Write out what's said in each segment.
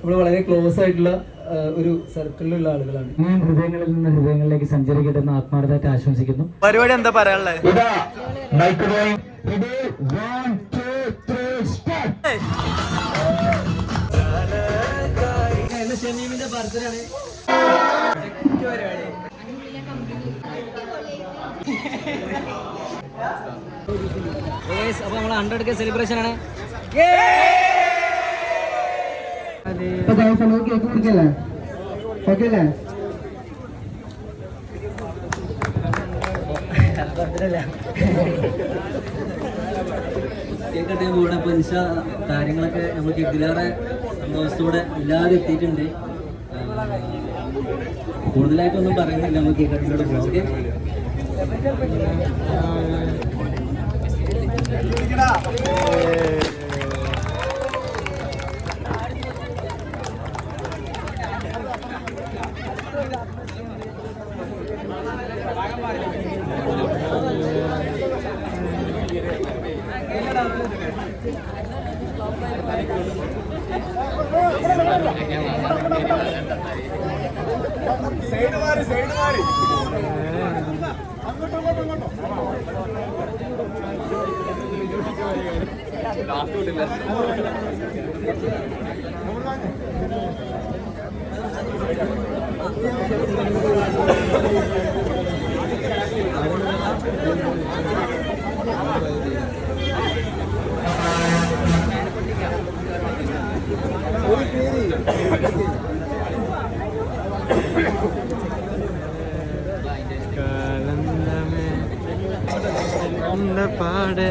നമ്മൾ വളരെ ക്ലോസ് ആയിട്ടുള്ള ഒരു സർക്കിളിലുള്ള ആളുകളാണ്. ഞാൻ ഹൃദയങ്ങളിൽ നിന്ന് ഹൃദയങ്ങളിലേക്ക് സഞ്ചരിക്കട്ടെ എന്ന് ആത്മാർത്ഥമായിട്ട് ആശംസിക്കുന്നു. പരിപാടി എന്താ പറയാനുള്ളത്? ഷമീമിന്റെ ബർത്ത്ഡേ ആണ്. അപ്പൊ നമ്മൾ 100K സെലിബ്രേഷൻ ആണ്. കേക്ക് കുടിക്കല്ലേ? ഓക്കെ അല്ലേ? കേക്കട്ടെ കൂടെ പലിശ കാര്യങ്ങളൊക്കെ നമുക്ക് ഇതിലേറെ സന്തോഷത്തോടെ എല്ലാവരും എത്തിയിട്ടുണ്ട്. കൂടുതലായിട്ടൊന്നും പറയുന്നില്ല, നമുക്ക് ഈ കട്ടിലോട്ട് പോകാം. ഓക്കെ, സൈഡ് മാറി പാടെ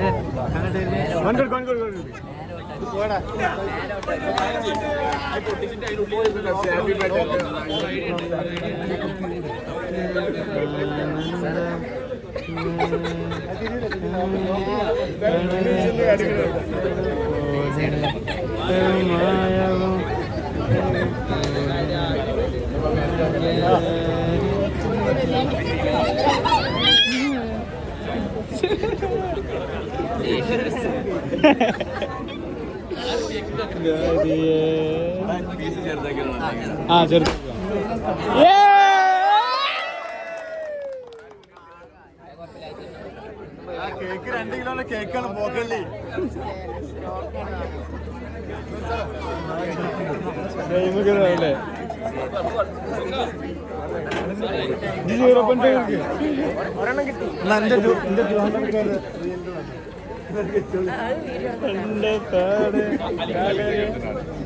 കേക്ക് 2 കിലോ കേക്കാണ് പോകല്ലേ.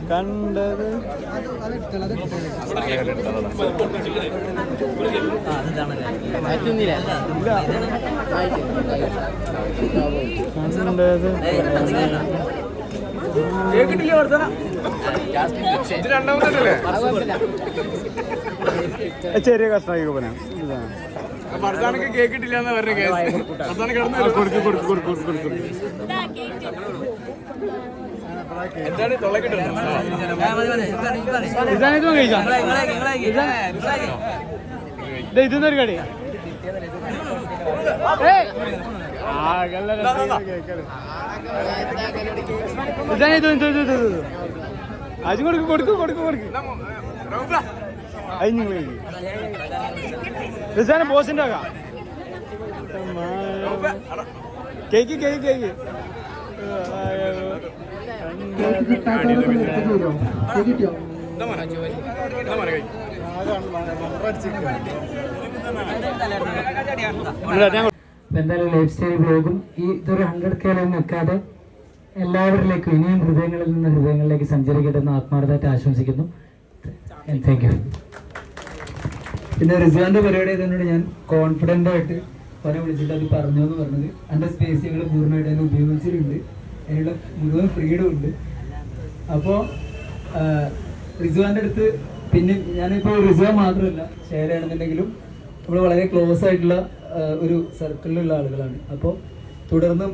കണ്ടത് ചെറിയ കഷ്ണമാക്കി പോനാ ഭർത്താനൊക്കെ കേക്കിട്ടില്ല എന്ന് പറഞ്ഞ എന്താണ് ഇതൊന്നൊരു കടി അത് നിങ്ങൾ ബോസിന്റെ ആകാം കേക്ക് കേക്ക് കേക്ക് എന്തായാലും ലൈഫ് സ്റ്റൈൽ ബ്ലോഗും ഇതൊരു 100K വെക്കാതെ എല്ലാവരിലേക്കും ഇനിയും ഹൃദയങ്ങളിൽ നിന്ന് ഹൃദയങ്ങളിലേക്ക് സഞ്ചരിക്കട്ടെ എന്ന് ആത്മാർത്ഥമായിട്ട് ആശംസിക്കുന്നു. Thank you. പിന്നെ റിസ്വാന്റെ പരിപാടി ആയതുകൊണ്ട് ഞാൻ കോൺഫിഡൻ്റ് ആയിട്ട് അവനെ വിളിച്ചിട്ട് അത് പറഞ്ഞു എന്ന് പറഞ്ഞത് എൻ്റെ സ്പേസ് ഞങ്ങൾ പൂർണ്ണമായിട്ട് അതിനെ ഉപയോഗിച്ചിട്ടുണ്ട്. അതിനുള്ള മുഴുവൻ ഫ്രീഡം ഉണ്ട്. അപ്പോൾ റിസ്വാൻ്റെ അടുത്ത് പിന്നെ ഞാനിപ്പോൾ റിസ്വാൻ മാത്രമല്ല ഷെയർ ചെയ്യണമെന്നുണ്ടെങ്കിലും നമ്മൾ വളരെ ക്ലോസ് ആയിട്ടുള്ള ഒരു സർക്കിളിലുള്ള ആളുകളാണ്. അപ്പോൾ തുടർന്നും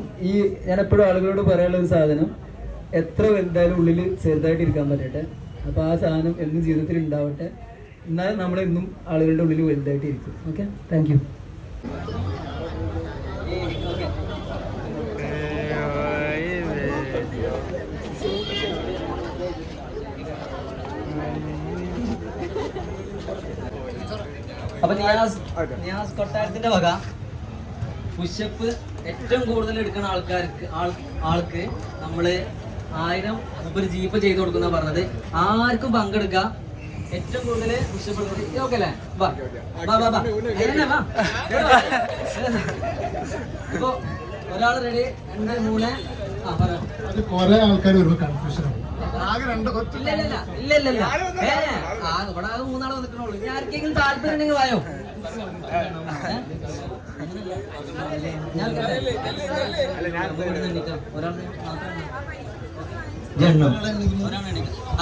ഞാൻ എപ്പോഴും ആളുകളോട് പറയാനുള്ള ഒരു സാധനം എത്ര വലുതായാലും ഉള്ളിൽ ചെറുതായിട്ട് ഇരിക്കാൻ പറ്റട്ടെ. അപ്പോൾ ആ സാധനം എന്നും ജീവിതത്തിൽ ഉണ്ടാവട്ടെ. എന്നാൽ നമ്മളെന്നും ആളുകളുടെ ഉള്ളിൽ വലുതായിട്ട് ഇരിക്കും. Okay, thank you. അപ്പൊ നിയാസ് കൊട്ടാരത്തിന്റെ വക പുഷപ്പ് ഏറ്റവും കൂടുതൽ എടുക്കുന്ന ആൾക്ക് നമ്മള് 1000 ഒരു ജീപ്പ് ചെയ്ത് കൊടുക്കുന്ന പറഞ്ഞത്. ആർക്കും പങ്കെടുക്കാം. ഏറ്റവും കൂടുതൽ പുഷപ്പ് എടുക്കുന്നത് ഓക്കെ അല്ലേ? വാ വാ വാ വാ ഇപ്പൊ ഒരാൾ റെഡി 2 3 കുറെ ആൾക്കാർ വരുമ്പോ കൺഫ്യൂഷൻ ഇല്ല ഇവിടെ ആകെ 3 ആളെ വന്നിട്ടുള്ളൂ. ഞാൻ ആർക്കെങ്കിലും താല്പര്യം ഉണ്ടെങ്കിൽ വായോ.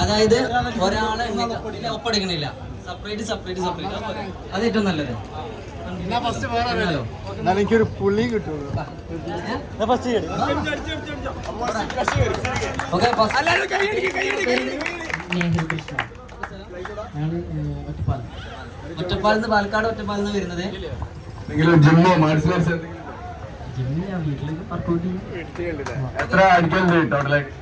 അതായത് ഒരാളെ ഒപ്പടിക്കണില്ല. സെപ്പറേറ്റ് അത് ഏറ്റവും നല്ലത്. എനിക്കൊരു പുള്ളി കിട്ടുള്ളൂ. ഒറ്റപ്പാലിന്ന് പാലക്കാട് ഒറ്റപ്പാലിന്ന് വരുന്നത്. ജിമ്മോ മാർഷൽ ആർട്സ് എത്ര അടിക്കലുണ്ട് ടോട്ടലായിട്ട്?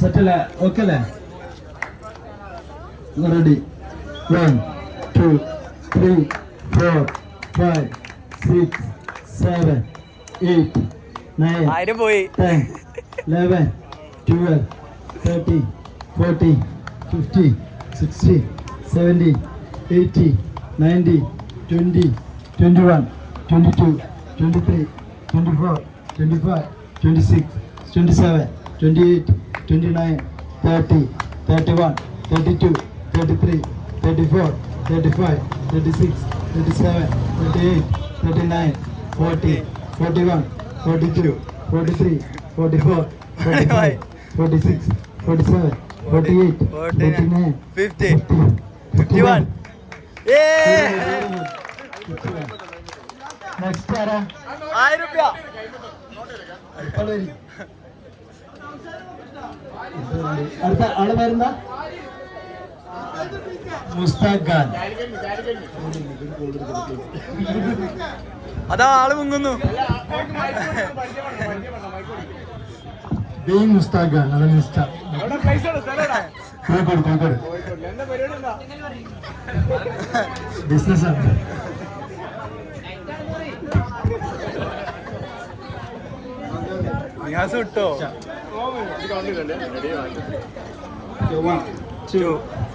സെറ്റല്ലേ? ഓക്കെ അല്ലേ? റെഡി? 1 2 3 4 5 6 7 8 9 10 11 12 13 14 15 16 17 18 19 20 21 22 23 24 25 26 27 28 29 30 31 32 33 34 35 36 37 38 39 40 41 42 43 44 45 46 47 48 49 50 51. നെക്സ്റ്റ് ആരാ? 1000 രൂപ. അടുത്ത ആള് പേരെന്താ? മുസ്താഖ് ഖാൻ. അതാ ആള് മുങ്ങുന്നു. മുസ്താഖ് ഖാൻ. അതാണ് ഇഷ്ടം. കോഴിക്കോട് ബിസിനസ് ആണ്. നിയാസ് വിട്ടോ? 1 2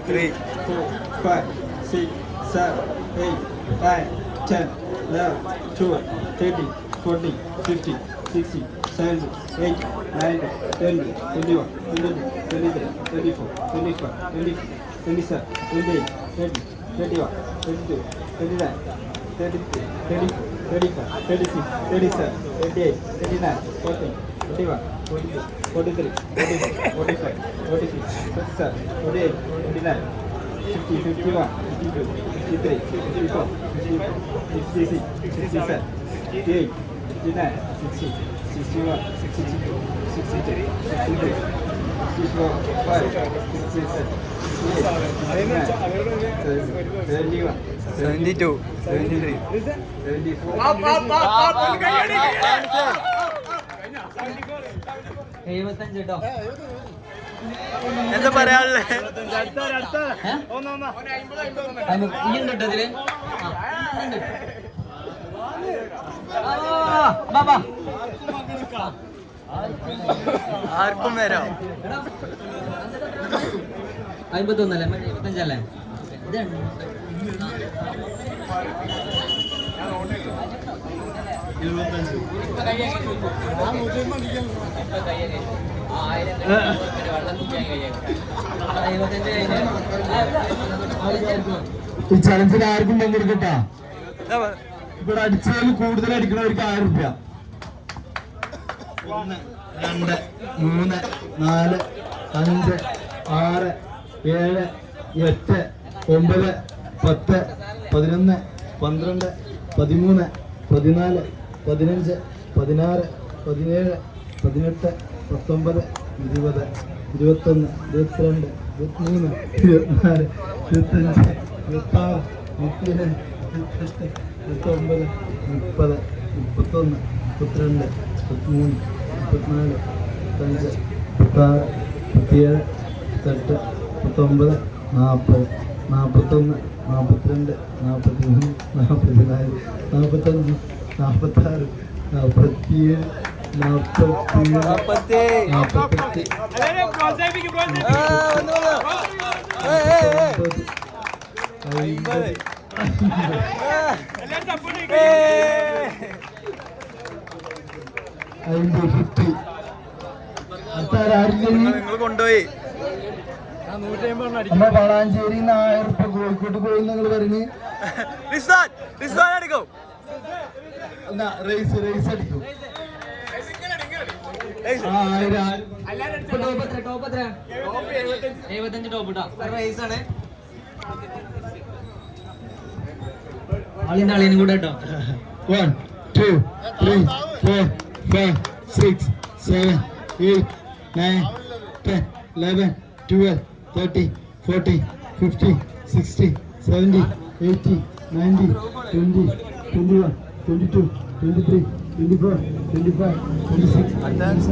3 4 5 6 7 8 9 10 11 12 13 14 15 16 17 18 19 20 21 22 23 24 25 26 27 28 30 31 32 39 33 34 35 36 37 38 39 40 41 42 43 44 45 46 47 48 49 50 51 52 53 54 56 57 58 59 60 61 62 63 63 64 65 66 72 73 75 കേട്ടോ. എന്താ പറയാനുള്ളേ? ഈ ഉണ്ട് കേട്ടോ ഇതില്. ആർക്കും വരാം. 51 അല്ലേ? 75 അല്ലേ? ഇതാണ് ഈ ചലഞ്ചിൽ ആർക്കും പങ്കെടുക്കട്ടാ. ഇവിടെ അടിച്ചതിൽ കൂടുതൽ അടിക്കണവർക്ക് 1000 രൂപ. 1 2 3 4 5 6 7 8 9, 10, 11, 12, 13, 14, 15, 16, 17, 18, 19, 20, 21, 22, 23, 24, 25, 26, 27, 28, 29, 30, 31, 32, 33, 34, 35, 36, 37, 38, 39, 40, 41, 42, 43, 44, 45, 46, 47, 48, 50. നിങ്ങൾ കൊണ്ടുപോയി നമ്മ വളാഞ്ചേരി 1000 ഉറുപ്പിക കോഴിക്കോട്ട് പോയി നിങ്ങൾ പറഞ്ഞ് അടിക്കും റേസ് അടിക്കും. ടോപ്പ് എത്ര? 75 ടോപ്പ് ഇട്ടാ റൈസ് ആണ്. ആളിന്റെ അളിയനും കൂടെ കേട്ടോ. 1, 2, 3, 4, 5, 6, 7, 8, 9, 10, 11, 12, 13, 14, 15, 16, 17, 18, 19, 20, 21, 22, 23, 24, 25, 26, 27,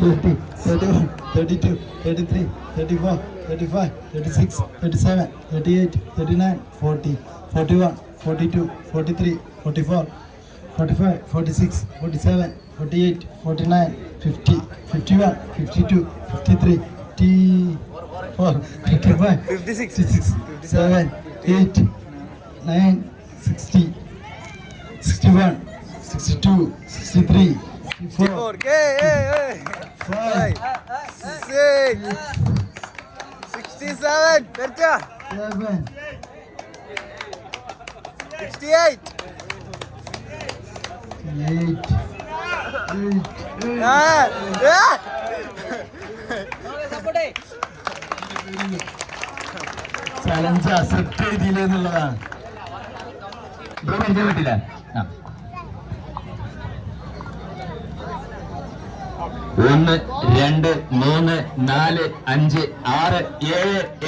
30, 31, 32, 33, 34, 35, 36, 37, 38, 39, 40, 41, 42, 43, 44, 45, 46, 47, 48, 49, 50, 51, 52, 53, 54, 55, 56, 57, 8, 9, 60, 61, 62, 63, 64, 5, 67 7, 68 8, ചലഞ്ച് അക്സെപ്റ്റ് ചെയ്തില്ല എന്നുള്ളതാണ്. ഇവിടെ പരിചയം കിട്ടില്ല. 1, 2, 3, 4, 5, 6, 7,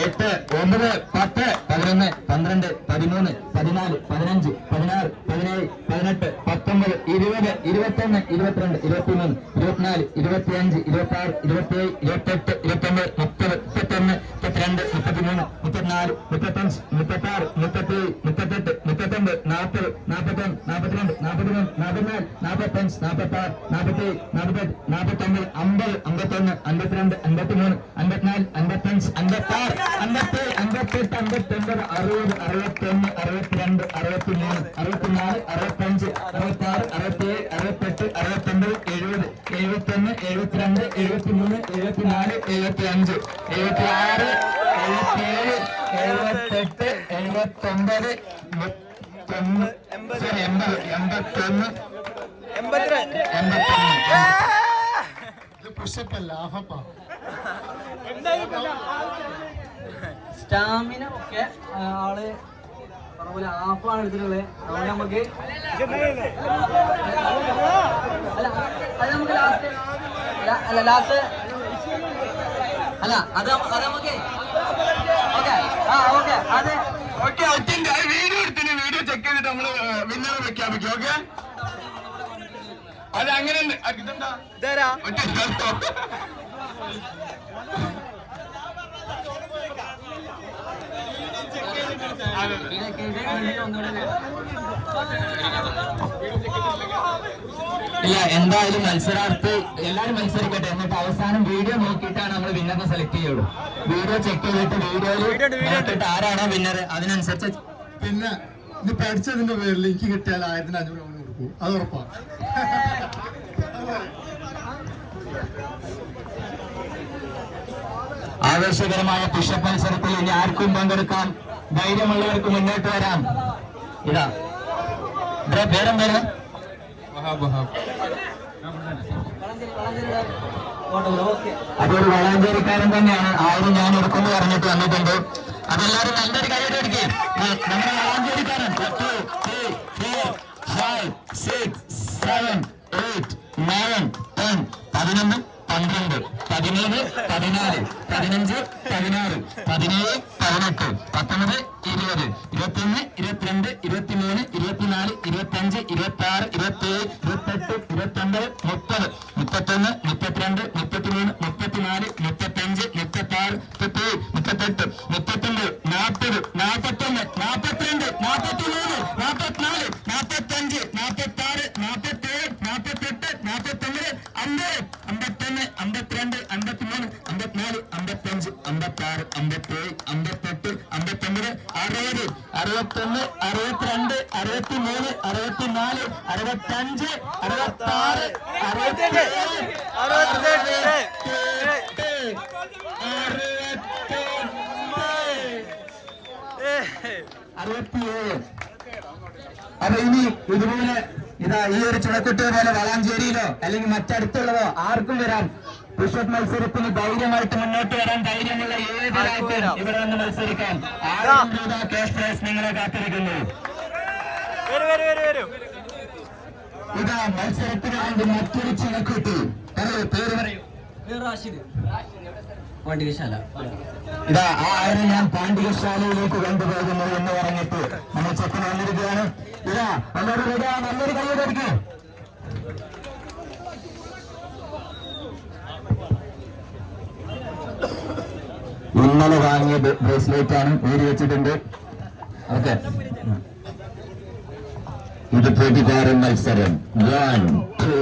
8, 9, 10, 11, 12, 13, 14, 15, 16, 17, 18, 19, 20, 21, 22, 23, 24, 25, 26, 27, 28, 29, 30, 31, 32, 33, 34, 35, 36, 37, 38, 39, 40, 41, 42, 43, 44, 45, 46, 47, 48, 49, 50, 51, 52, 53, 54, 55, 56, 57, 58, 59, 60, 61, 62, 63, 64, 65, 66, 67, 68, 69, 70, 71, 72, 73, 74, 75, 76, 77, 78, 79, 81. സ്റ്റാമിന ഒക്കെ ആള് പറഞ്ഞ ഹാഫാണ് എടുത്തിട്ടുള്ളത്. അതുകൊണ്ട് നമുക്ക് അല്ല അത് നമുക്ക് ലാസ്റ്റ് അല്ല അത് നമുക്ക് ഓക്കെ ഓക്കെ അതെ വീഡിയോ എടുത്തിന് വീഡിയോ ചെക്ക് ചെയ്തിട്ട് നമ്മള് വിന്നറെ പ്രഖ്യാപിക്കും. ഓക്കെ അത് അങ്ങനെ ഇല്ല. എന്തായാലും മത്സരാർത്ഥി എല്ലാരും മത്സരിക്കട്ടെ. എന്നിട്ട് അവസാനം വീഡിയോ നോക്കിയിട്ടാണ് നമ്മൾ വിന്നറിനെ സെലക്ട് ചെയ്യുള്ളൂ. വീഡിയോ ചെക്ക് ചെയ്തിട്ട് വീഡിയോയിൽ ആരാണോ വിന്നർ അതിനനുസരിച്ച്. പിന്നെ ഇത് പഠിച്ചതിന്റെ പേരിൽ എനിക്ക് കിട്ടിയാൽ 1500 കൊടുക്കും. അത് ഉറപ്പാണ്. ആവേശകരമായ പുഷപ്പ് മത്സരത്തിൽ ഇനി ആർക്കും പങ്കെടുക്കാം. ധൈര്യമുള്ളവർക്ക് മുന്നോട്ട് വരാം. ഇതാ പേരെന്തേലും അതൊരു വളാഞ്ചേരിക്കാരൻ തന്നെയാണ്. 1000 ഞാൻ എടുക്കുമെന്ന് പറഞ്ഞിട്ട് വന്നിട്ടുണ്ട്. അതെല്ലാവരും നല്ലൊരു കൈയ്യടി എടുക്കുകയും നമ്മുടെ വളാഞ്ചേരിക്കാരൻ 2, 3, 4, 5, 6, 7, 8, 9, 10, 11, 12, 17, 14, 15, 16, 17, 18, 19, 20, 21, 22, 23, 24, 25, 26, 27, 28, 29, 30, 31, 32, 33, 34, 35, 36, 37, 38, 39, 40, 41, 42, 43, 44, 45, 46, 47, 48, 49, 50, 51, 52, 53, 54, 55, 56, 57, 58, 59, 60, 61, 62, 63, 64, 65, 66, 67. അപ്പൊ ഇനി ഇതുപോലെ ഇതാ ഈ ഒരു ചുണക്കുട്ടിയെ പോലെ വളാഞ്ചേരിയിലോ അല്ലെങ്കിൽ മറ്റടുത്തുള്ളതോ ആർക്കും വരാം. പുഷപ്പ് മത്സരത്തിന് ധൈര്യമായിട്ട് മുന്നോട്ട് വരാൻ ധൈര്യമുള്ള ഏതൊരാൾക്കും ഇവിടെ വന്ന് മത്സരിക്കാൻ 1000 രൂപ ക്യാഷ് പ്രൈസ് നിങ്ങളെ കാത്തിരിക്കുന്നു. ഇതാ മത്സരത്തിന് വേണ്ടി മറ്റൊരു ചുണക്കുട്ടി. പേര് പറയൂ. റാഷിദ്, പാണ്ഡികശാല. ഇതാ ആ 1000 ഞാൻ പാണ്ഡികശാലയിലേക്ക് കൊണ്ടുപോകുന്നു എന്ന് പറഞ്ഞിട്ട് നമ്മൾ ചെക്കന് വന്നിരിക്കുകയാണ്. ഇതാ എല്ലാവരും റെഡിയാ, നല്ലൊരു കൈയ്യടി അടിക്കും. ഇന്നലെ വാങ്ങിയ ബ്രേസ്ലെറ്റ് ആണ്, ഊരി വെച്ചിട്ടുണ്ട്. ഓക്കെ, ഇത് പ്രതികാരം മത്സരം. 1, 2,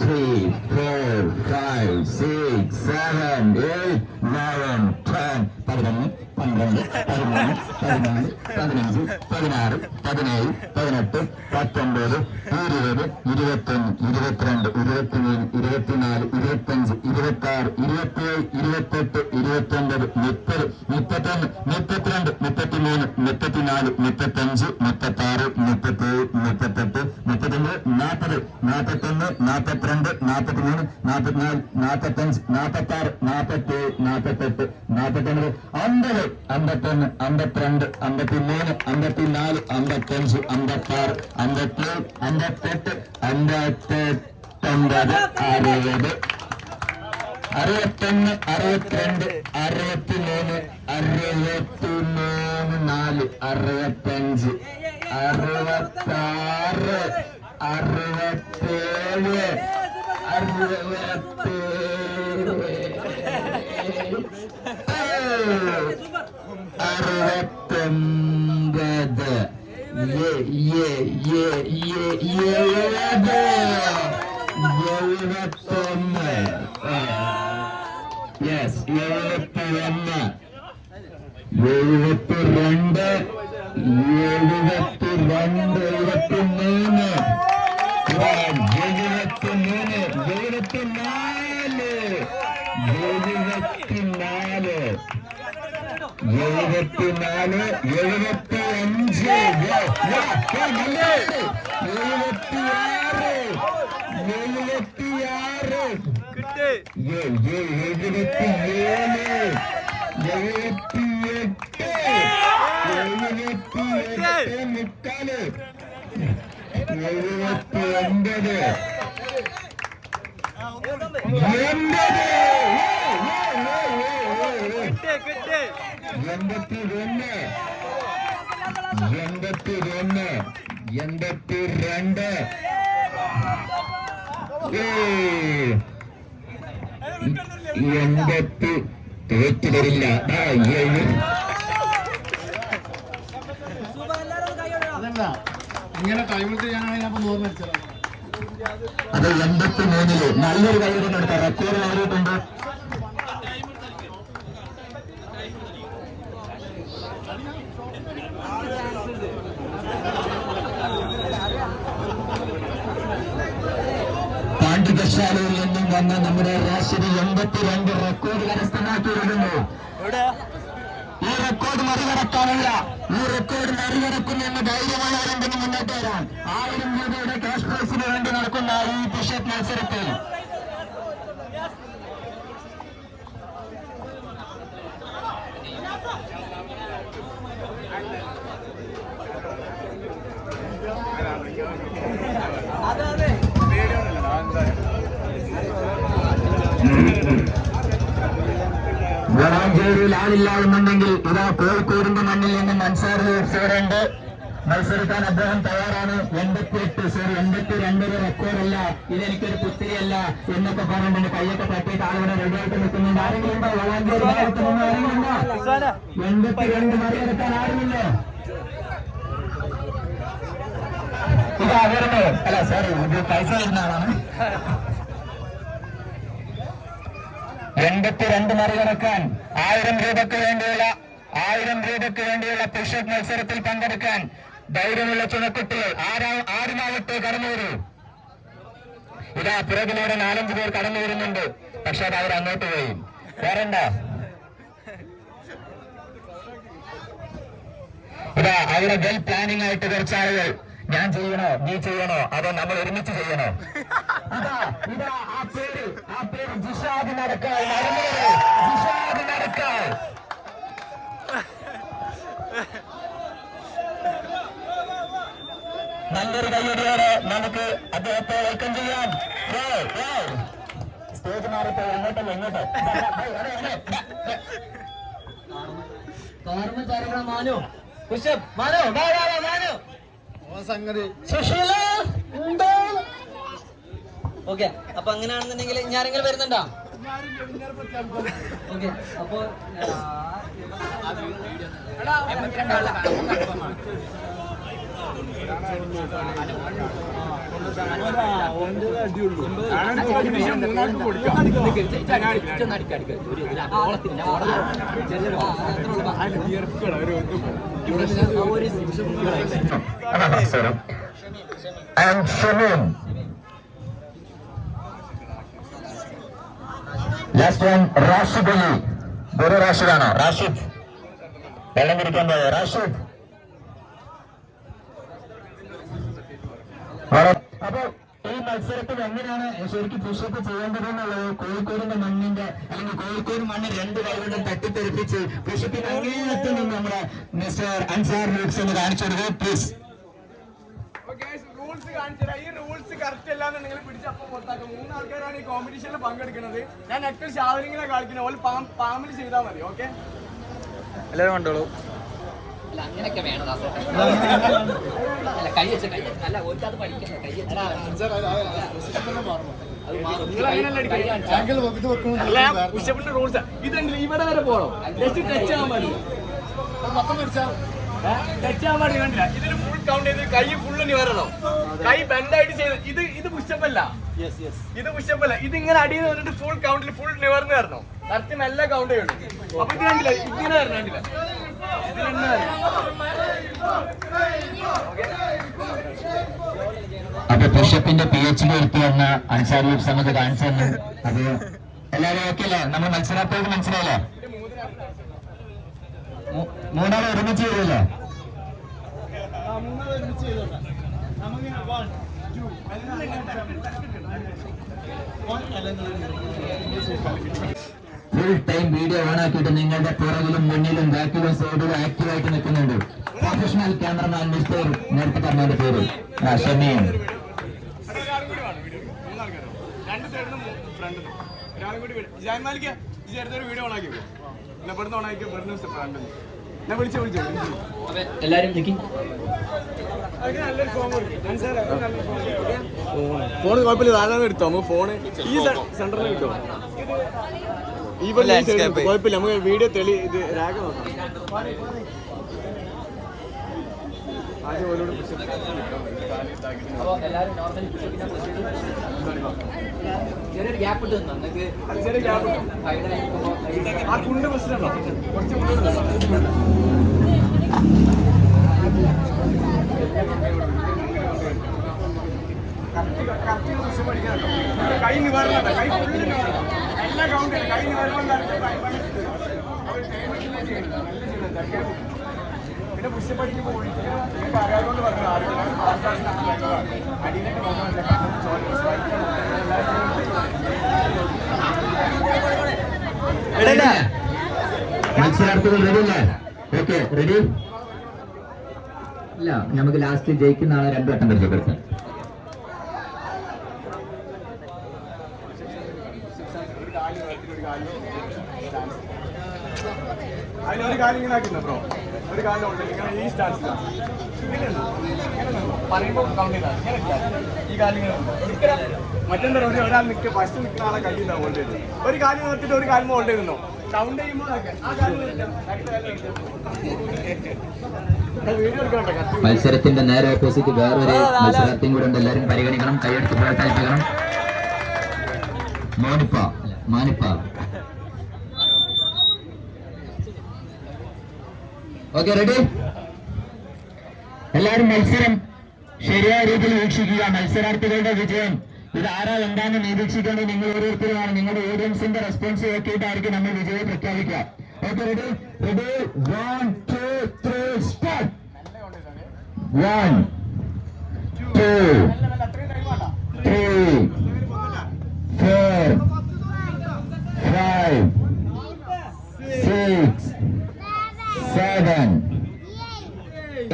3, 4, 5, 6, 7, 8, 9, 10, 11, 12, 13, 14, 15, 16, 17, 18, 19, 20, 21, 22, 23, 24, 25, 26, 27, 28, 29, 30, 31, 32, 33, 34, 35, 36, 37, 38, 39, 40, 41, 42, 43, 44, 45, 46, 47, 48, 49, 50, 51, 52, 53, 54, 55, 56, 57, 58, 59, 60, 61, 62, 63, 64, 65, 66, യെസ് 71, 72, തോറ്റു വരില്ല. ഇങ്ങനെ ടൈമിട്ട് ഞാനാണെങ്കിൽ അപ്പൊ 100 മരിച്ചത്. അത് 83 നല്ലൊരു കൈയ്യടി എടുത്ത റെക്കോർഡ് നേടിയിട്ടുണ്ട്. പാണ്ഡികശാലയിൽ നിന്നും വന്ന നമ്മുടെ റാഷിദ് 82 റെക്കോർഡ് കരസ്ഥമാക്കിയിരുന്നു. ഈ റെക്കോർഡ് മറികടക്കാനല്ല, ഈ റെക്കോർഡ് മറികടക്കുന്ന എന്ന ധൈര്യമാണ് അവരെന്തെങ്കിലും മുന്നോട്ട് വരാൻ. 1000 രൂപയുടെ ക്യാഷ് പ്രൈസിന് വേണ്ടി നടക്കുന്ന ഈ പുഷപ്പ് മത്സരത്തിൽ വളാഞ്ചേരിയിൽ ആളില്ലാതെന്നുണ്ടെങ്കിൽ ഇതാ കോഴിക്കോടിന്റെ മണ്ണിൽ നിന്നും അൻസാർ സേറുണ്ട്. മത്സരിക്കാൻ അദ്ദേഹം തയ്യാറാണ്. 82 റെക്കോർഡല്ല, ഇതെനിക്കൊരു പുത്തിരിയല്ല എന്നൊക്കെ പറഞ്ഞിട്ടുണ്ട്. കൈയൊക്കെ തട്ടിയിട്ട് ആളുകളെ റെഡിയായിട്ട് നിൽക്കുന്നുണ്ട്. ആരെങ്കിലും ഉണ്ടോ? വളാഞ്ചേരി ഭാഗത്ത് നിന്ന് ആരെങ്കിലും ഉണ്ടോ? 82 മറികടക്കാൻ ആരുമില്ലോ? ഇത് അവരുടെ അല്ല സോറി, ഇത് പൈസ വരുന്ന ആളാണ്. 82 മറികടക്കാൻ 1000 രൂപയ്ക്ക് വേണ്ടിയുള്ള പുഷപ്പ് മത്സരത്തിൽ പങ്കെടുക്കാൻ ധൈര്യമുള്ള ചുണക്കുട്ടികൾ ആരുമാവട്ടെ കടന്നു വരൂ. ഇതാ പുറകിലൂടെ 4-5 പേർ കടന്നു വരുന്നുണ്ട്. പക്ഷെ അത് അവർ അങ്ങോട്ട് പോയി. വേറെണ്ട ഇതാ അവിടെ വെൽ പ്ലാനിംഗ് ആയിട്ട് കുറച്ച് ആളുകൾ ഞാൻ ചെയ്യണോ നീ ചെയ്യണോ അതോ നമ്മൾ ഒരുമിച്ച് ചെയ്യണോ? അതാ ഇതാ ആ പേര് ജിഷാദ് നടക്കാൽ ജിഷാദ് നടക്കാൽ. നല്ലൊരു കയ്യടിയോടെ നമുക്ക് അദ്ദേഹത്തെ വെൽക്കം ചെയ്യാം. സ്റ്റേജ് മാറിപ്പോ ഇങ്ങോട്ട് കർമ്മചാരികളെ മാനു പുഷപ്പ് മാനു മാനു സംഗതി സുശീല ഉണ്ടോ? ഓക്കെ, അപ്പൊ അങ്ങനെയാണെന്നുണ്ടെങ്കിൽ ഞാൻ ആരെങ്കിലും വരുന്നുണ്ടോ? ഓക്കെ, അപ്പൊ ലാസ്റ്റ് വൺ റാഷിദ് അലി. ഗുരു റാഷിദാണോ? റാഷിദ് വെള്ളം കുടിക്കാൻ പോയോ? റാഷിദ്. അപ്പൊ ഈ മത്സരത്തിൽ എങ്ങനെയാണ് ശരിക്കും പുഷപ്പ് ചെയ്യേണ്ടതെന്നുള്ളത് കോഴിക്കോടിന്റെ മണ്ണിന്റെ അല്ലെങ്കിൽ കോഴിക്കോട് മണ്ണ് 2 കൈകൊണ്ടും തട്ടിത്തെറിപ്പിച്ച് പുഷപ്പിന് അങ്ങേയറ്റം നിന്ന് നമ്മുടെ മിസ്റ്റർ അൻസാർ ലൂക്സ് എന്ന് കാണിച്ചു കൊടുക്കുക പ്ലീസ്. റൂൾസ് കാണിച്ചാൽ ഈ റൂൾസ് കറക്റ്റ് അല്ലാന്ന് നിങ്ങൾ പിടിച്ചപ്പോ പുറത്താക്കും. 3 ആൾക്കാരാണ് ഈ കോമ്പറ്റീഷനിൽ പങ്കെടുക്കുന്നത്. ഞാൻ നെക്കിൽ ഷാവലിങ്ങിനെ കളിക്കുന്നത് ഓല് പാമ്പിൽ ചെയ്താൽ മതി. ഓക്കെ, എല്ലാവരും കണ്ടോളൂ. അങ്ങനെയൊക്കെ വേണം. കൈ വെച്ച് അല്ല ഓർക്കത് പഠിക്കണ്ട. കൈ പുഷപ്പിന്റെ റൂൾസ് ഇതുണ്ടല്ലോ. ഇവിടെ വരെ പോകണം. ജസ്റ്റ് ടച്ച് ആവാൻ മതി. ടച്ച് ആവാൻ മതി. കണ്ടില്ല, ഇതിന് ഫുൾ കൗണ്ട് ചെയ്ത് കൈ ഫുള്ള് നിവരണോ. കൈ ബെൻഡായിട്ട് ചെയ്ത് ഇത് പുഷപ്പല്ല. ഇത് പുഷപ്പല്ല. ഇതിങ്ങനെ അടിയിൽ വന്നിട്ട് ഫുൾ കൗണ്ടിൽ ഫുൾ നിവർന്ന് വരണം. കറക്റ്റ് നല്ല കൗണ്ട് ചെയ്യണം. അപ്പൊ ഇത് കണ്ടില്ല, ഇങ്ങനെ വരണം. കണ്ടില്ല, ഇത് തന്നെ വരണം. അപ്പൊ പുഷപ്പിന്റെ PhD എടുത്തു വന്ന അൻസാർ ലൂക്സ് നമുക്ക് കാണിച്ചു തന്നു. അത് എല്ലാവരും ഓക്കെ അല്ലേ? നമ്മൾ മത്സരാർത്ഥികൾക്ക് മനസ്സിലായല്ലോ. 3 ഒരുമിച്ച് ചെയ്തല്ലോ. ഫുൾ ടൈം വീഡിയോ ഓൺ ആക്കിയിട്ട് നിങ്ങളുടെ പുറകിലും മുന്നിലും ബാക്കിലും സൈഡിലും ആക്റ്റീവായിട്ട് നിൽക്കുന്നുണ്ട്. പ്രൊഫഷണൽ ക്യാമറമാൻ മിസ്റ്റർ നേരത്തെ പറഞ്ഞതിന്റെ പേര് ഷമീൻ. രണ്ട് സൈഡിലും ഫ്രണ്ട് ഒരാളും കൂടി ജാൻമാലിക്ക് ചേർത്തൊരു വീഡിയോ ഓണാക്കി ഇവിടുന്ന് ഓണാക്കി ഫ്രണ്ട് ഞാൻ വിളിച്ചു എല്ലാരും നല്ലൊരു ഫോൺ കുഴപ്പമില്ല. താഴെ എടുത്തോ നമുക്ക് ഫോണ് ഈ സെന്ററിൽ കിട്ടോ. ഈ കുഴപ്പമില്ല, നമുക്ക് വീഡിയോ തെളി ഇത് രാഗ നോക്കാം. ആദ്യം ഓരോട് ചെറിയൊരു ഗ്യാപ്പ് ഇട്ട് നിന്നോ. ചെറിയ ഗ്യാപ്പ് ആ കുണ്ട് പ്രശ്നമുണ്ടോ? കുറച്ച് കൈ നിവാരണം. കൈ ഫുള്ള് എല്ലാം കൗണ്ട് ചെയ്യണം. കൈ നിവാരണം. പിന്നെ പുഷ്പടിക്ക് പോയി അറിയാതുകൊണ്ട് പറഞ്ഞു അടിയിലേക്ക് നോക്കാൻ മത്സരാർത്ഥികൾ റെഡി അല്ലേ? Okay, ready? ഇല്ല, നമുക്ക് ലാസ്റ്റ് ജയിക്കുന്ന ആളെ 2 വട്ടം പരിചയപ്പെടുത്താം. അതിനൊരു കാര്യം ഇങ്ങനെ ആക്കുന്ന ബ്രോ, ഒരു കാലം ഉണ്ട് ഇങ്ങനെ ഈ സ്റ്റാൻസ് പറയുമ്പോൾ കൗണ്ട് ചെയ്താൽ ഈ കാര്യം മറ്റെന്താ ഒരാൾ നിൽക്കുക ഫസ്റ്റ് നിൽക്കുന്ന ആളെ കയ്യിൽ ഹോൾഡ് ചെയ്തു. ഒരു കാര്യം നിർത്തിട്ട് ഒരു കാര്യം ഹോൾഡ് ചെയ്യുന്നു. കൗണ്ട് ചെയ്യുമ്പോൾ വീഡിയോ എടുക്കട്ടെ. മത്സരത്തിന്റെ നേരെ ഓപ്പോസിറ്റ് വേറൊരു മത്സരാർത്ഥിയും കൂടെ ഉണ്ട്. എല്ലാവരും പരിഗണിക്കണം, കൈയെടുത്ത് പ്രോത്സാഹിപ്പിക്കണം. മാനിപ്പ. Okay, ready? എല്ലാവരും മത്സരം ശരിയായ രീതിയിൽ വീക്ഷിക്കുക. മത്സരാർത്ഥികളുടെ വിജയം ഇത് ആരാ എന്താണെന്ന് നിരീക്ഷിക്കേണ്ടത് നിങ്ങൾ ഓരോരുത്തരുമാണ്. നിങ്ങളുടെ ഓഡിയൻസിന്റെ റെസ്പോൺസ് നോക്കിയിട്ടായിരിക്കും നമ്മൾ വിജയം പ്രഖ്യാപിക്കുക. Okay, ready? 1 2 3 സ്റ്റാർട്ട്. 1 2 3 4 5 6 7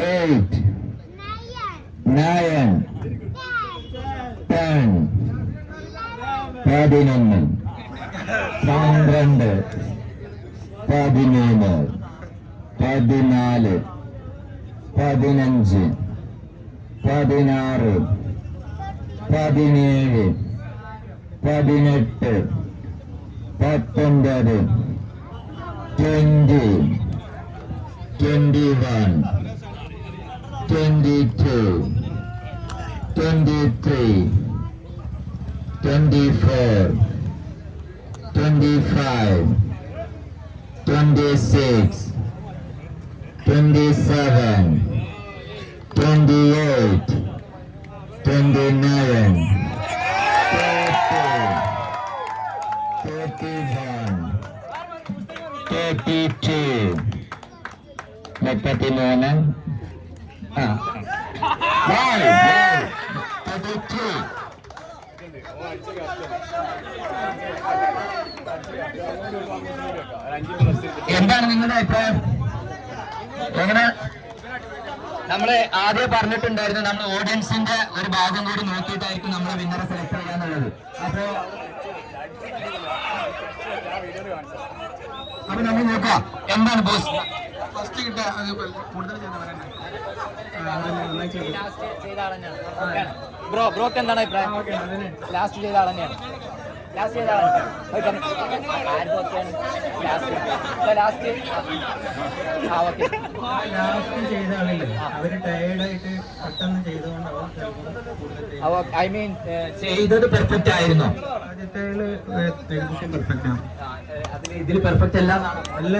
8 9 10 11 12 13 14 15 16 17 18 19 20 21 22 23 24 25 26 27 28 29 30 31 32 33 എന്താണ് നിങ്ങളുടെ അഭിപ്രായം? എങ്ങനെ? നമ്മള് ആദ്യം പറഞ്ഞിട്ടുണ്ടായിരുന്നു നമ്മൾ ഓഡിയൻസിന്റെ ഒരു ഭാഗം കൂടി നോക്കിയിട്ടായിരിക്കും നമ്മൾ വിന്നറെ സെലക്ട് ചെയ്യാന്നുള്ളത്. അപ്പൊ നമ്മൾ നോക്കാം എന്താണ് ബോസ് ഫസ്റ്റ് കിട്ടുക. കൂടുതൽ ബ്രോക്ക് എന്താണ് അഭിപ്രായം? ലാസ്റ്റ് ചെയ്ത ആൾ തന്നെയാണ്. ലാസ്റ്റ് ചെയ്ത ആളാണ്. ലാസ്റ്റ് ചെയ്ത ആളില്ലേ അവര് ടയേർഡായിട്ട് പെട്ടെന്ന് ചെയ്തുകൊണ്ടാവും. ഐ മീൻ ചെയ്തത് പെർഫെക്റ്റ് ആയിരുന്നോ? ആദ്യത്തെ ഏകദേശം പെർഫെക്റ്റ് ആണ്. ഇതിൽ പെർഫെക്റ്റ് അല്ല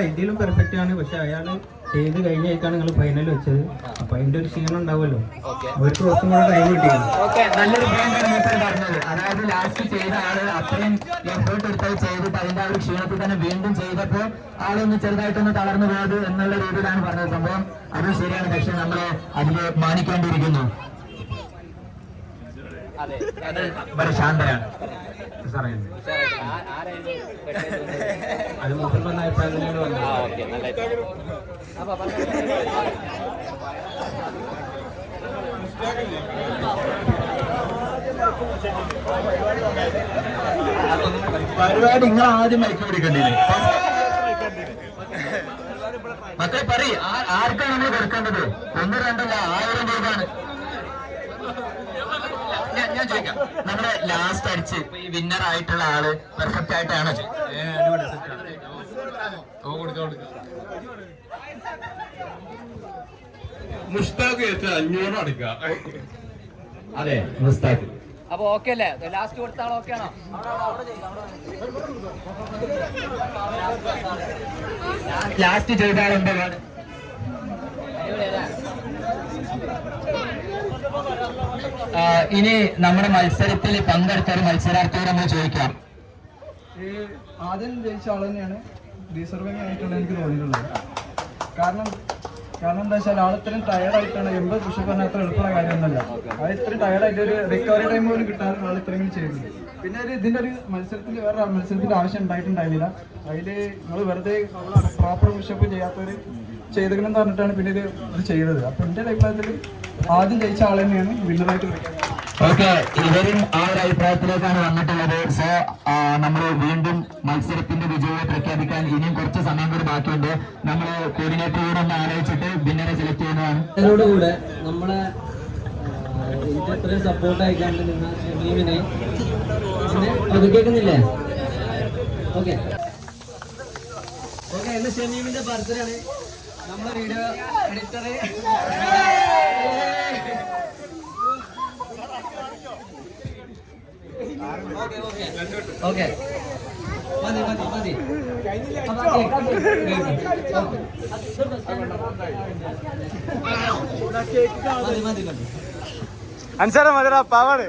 ഇതിലും പെർഫെക്റ്റ് ആണ്. പക്ഷെ അയാള് ചെയ്ത് കഴിഞ്ഞായിട്ടാണ് നിങ്ങൾ ഫൈനൽ വെച്ചത്. അപ്പൊ അതിന്റെ ഒരു ക്ഷീണം ഉണ്ടാവുമല്ലോ. അവർക്ക് കുറച്ചും കൂടെ ടൈം കിട്ടിയിരുന്നു. നല്ലൊരു പറഞ്ഞത്, അതായത് ലാസ്റ്റ് ചെയ്ത ആള് അത്രയും എഫേർട്ട് എടുത്തത് ചെയ്തിട്ട് അതിന്റെ ആ ഒരു ക്ഷീണത്തിൽ തന്നെ വീണ്ടും ചെയ്തപ്പോൾ ആളൊന്ന് ചെറുതായിട്ടൊന്ന് തളർന്നു പോയത് എന്നുള്ള രീതിയിലാണ് പറഞ്ഞത്. സംഭവം അത് ശരിയാണ്. പക്ഷെ നമ്മളെ അതില് മാനിക്കേണ്ടിയിരിക്കുന്നു. വളരെ ശാന്തരാണ്. അത് മുതൽ വന്ന അഭിപ്രായത്തിനോട് വന്നു. പരിപാടി നിങ്ങൾ ആദ്യം മയക്കി പിടിക്കേണ്ടില്ലേ? മക്കളെ പറയും ആർക്കാണ് നമ്മൾ കൊടുക്കേണ്ടത്? 1 2 അല്ല 1000 രൂപയാണ്. ഞാൻ ചോദിക്കാം, നമ്മുടെ ലാസ്റ്റ് അടിച്ച് ഈ വിന്നർ ആയിട്ടുള്ള ആള് പെർഫെക്റ്റ് ആയിട്ടാണോ? മുസ്താഖ് 500 അടിക്കാം. അതെ, മുസ്താഖ്. അപ്പൊ ഓക്കെ അല്ലേ? ലാസ്റ്റ് കൊടുത്ത ആൾ ഓക്കെ ആണോ? ലാസ്റ്റ് ചെയ്ത ആളെന്താണ്? ഇനി നമ്മുടെ മത്സരത്തിൽ പങ്കെടുത്ത ഒരു മത്സരാർത്ഥിയോട് നമ്മൾ ചോദിക്കാം. ആദ്യം ജയിച്ച ആൾ തന്നെയാണ് ഡിസർവിംഗ് ആയിട്ടുള്ള എനിക്ക് തോന്നിയിട്ടുള്ളത്. കാരണം കാരണം എന്താ വെച്ചാൽ ആൾ ഇത്രയും ടയർഡായിട്ടാണ് 80 പുഷപ്പ് പറഞ്ഞാൽ അത്ര എളുപ്പമുള്ള കാര്യമൊന്നുമല്ല. അത് ഇത്രയും ടയർഡായിട്ട് ഒരു റിക്കവറി ടൈം പോലും കിട്ടാതെ ആൾ ഇത്രയും ചെയ്യുന്നത്. പിന്നെ ഇതിൻ്റെ ഒരു മത്സരത്തിൽ വേറെ മത്സരത്തിൻ്റെ ആവശ്യം ഉണ്ടായിട്ടുണ്ടായിരുന്നില്ല. അതിൽ നിങ്ങൾ വെറുതെ പ്രോപ്പർ പുഷപ്പ് ചെയ്യാത്തവർ ചെയ്തേക്കണമെന്ന് പറഞ്ഞിട്ടാണ് പിന്നെ ഇത് ചെയ്തത്. അപ്പോൾ എൻ്റെ അഭിപ്രായത്തിൽ ആദ്യം ജയിച്ച ആൾ തന്നെയാണ് വിന്നറായിട്ട് വിളിക്കുന്നത്. ഓക്കെ, ഇവരും ആ ഒരു അഭിപ്രായത്തിലേക്കാണ് വന്നിട്ടുള്ളത്. സോ നമ്മൾ വീണ്ടും മത്സരത്തിന്റെ വിജയം പ്രഖ്യാപിക്കാൻ ഇനിയും കുറച്ച് സമയം കൂടി ബാക്കിയുണ്ട്. നമ്മൾ കോർഡിനേറ്ററോട് ഒന്ന് ആലോചിച്ചിട്ട് വിന്നറെ സെലക്ട് ചെയ്യുന്നതാണ്. അതിനോടുകൂടെ നമ്മളെ ഇത്രയും സപ്പോർട്ട് ആയിക്കാണ്ട് നിന്ന ഷമീമിനെ അത് കേൾക്കുന്നില്ലേ? ഓക്കെ ഓക്കെ, ഇന്ന് ഷമീമിന്റെ ബർത്ത്ഡേ ആണ്. നമ്മളെ വീഡിയോ എഡിറ്ററെ ഓക്കെ മതി മതി മതി മതി മതി. അൻസാര മതിടാ, പാവാണ്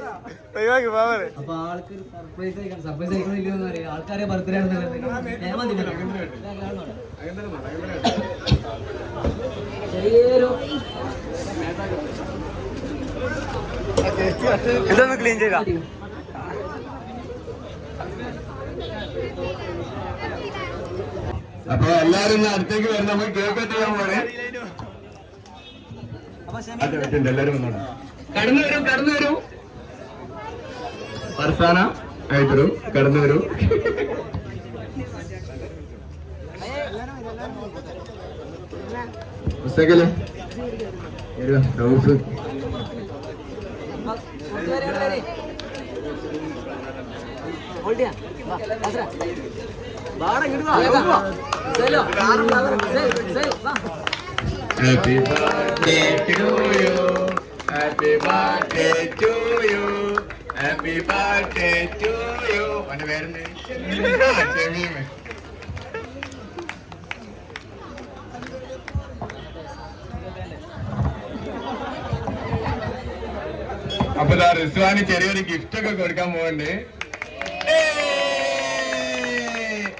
ഒഴിവാക്കി പാവാണ്. അപ്പൊ ആൾക്ക് സർപ്രൈസ് ആയിക്കണമെന്ന് അറിയാം. ആൾക്കാരെ ബർത്ത്ഡേ ആണെന്നുള്ളത് ഇതൊന്ന് ക്ലീൻ ചെയ്താ. അപ്പൊ എല്ലാരും അടുത്തേക്ക് വരുന്ന നമ്മൾ കേക്ക് ചെയ്യാൻ പോണേ. എല്ലാരും വന്നോളൂ, കടന്നു വരൂ ഫർസാന ആയിട്ടൊരു കടന്നു വരൂ. പുസ്തകല്ലേ ഡൗസ് Happy birthday to you, happy birthday to you, happy birthday to you. അവന്റെ പേരെന്ത്? ഷമീം. അപ്പൊ റിസ്വാന് ചെറിയൊരു ഗിഫ്റ്റ് ഒക്കെ കൊടുക്കാൻ പോകണ്ടേ.